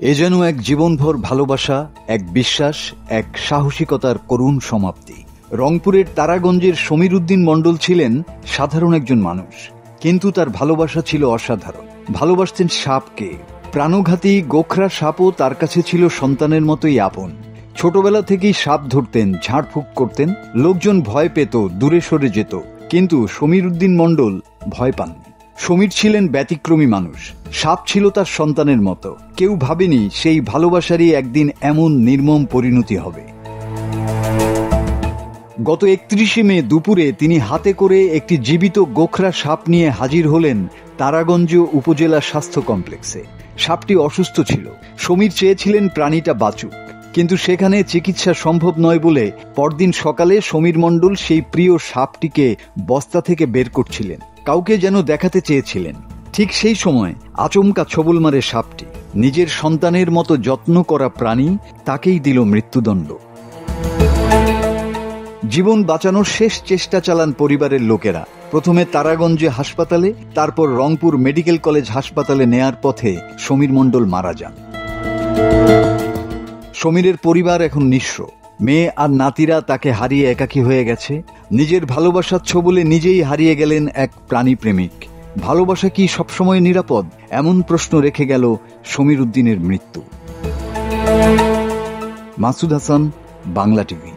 এ যেন এক জীবনভর ভালোবাসা, এক বিশ্বাস, এক সাহসিকতার করুণ সমাপ্তি। রংপুরের তারাগঞ্জের সমীর উদ্দিন মণ্ডল ছিলেন সাধারণ একজন মানুষ, কিন্তু তার ভালোবাসা ছিল অসাধারণ। ভালোবাসতেন সাপকে। প্রাণঘাতী গোখরা সাপও তার কাছে ছিল সন্তানের মতোই আপন। ছোটবেলা থেকেই সাপ ধরতেন, ঝাড়ফুঁক করতেন, লোকজন ভয় পেত, দূরে সরে যেত, কিন্তু সমীর উদ্দিন মণ্ডল ভয় পাননি। সমীর ছিলেন ব্যতিক্রমী মানুষ। সাপ ছিল তার সন্তানের মতো। কেউ ভাবেনি সেই ভালোবাসারই একদিন এমন নির্মম পরিণতি হবে। গত 31 মে দুপুরে তিনি হাতে করে একটি জীবিত গোখরা সাপ নিয়ে হাজির হলেন তারাগঞ্জ উপজেলা স্বাস্থ্য কমপ্লেক্সে। সাপটি অসুস্থ ছিল। সমীর চেয়েছিলেন প্রাণীটা বাঁচুক, কিন্তু সেখানে চিকিৎসা সম্ভব নয় বলে পরদিন সকালে সমীর মণ্ডল সেই প্রিয় সাপটিকে বস্তা থেকে বের করছিলেন। কাউকে যেন দেখাতে চেয়েছিলেন। ঠিক সেই সময় আচমকা ছোবল মারে সাপটি। নিজের সন্তানের মতো যত্ন করা প্রাণী, তাকেই দিল মৃত্যুদণ্ড। জীবন বাঁচানোর শেষ চেষ্টা চালান পরিবারের লোকেরা। প্রথমে তারাগঞ্জে হাসপাতালে, তারপর রংপুর মেডিকেল কলেজ হাসপাতালে নেয়ার পথে সমীর মণ্ডল মারা যান। সমীরের পরিবার এখন নিঃস্ব। মেয়ে আর নাতিরা তাকে হারিয়ে একাকী হয়ে গেছে। নিজের ভালোবাসার ছোবলে নিজেই হারিয়ে গেলেন এক প্রাণী প্রেমিক। ভালোবাসা কি সবসময় নিরাপদ? এমন প্রশ্ন রেখে গেল সমীর উদ্দিনের মৃত্যু। মাসুদ হাসান, বাংলা টিভি।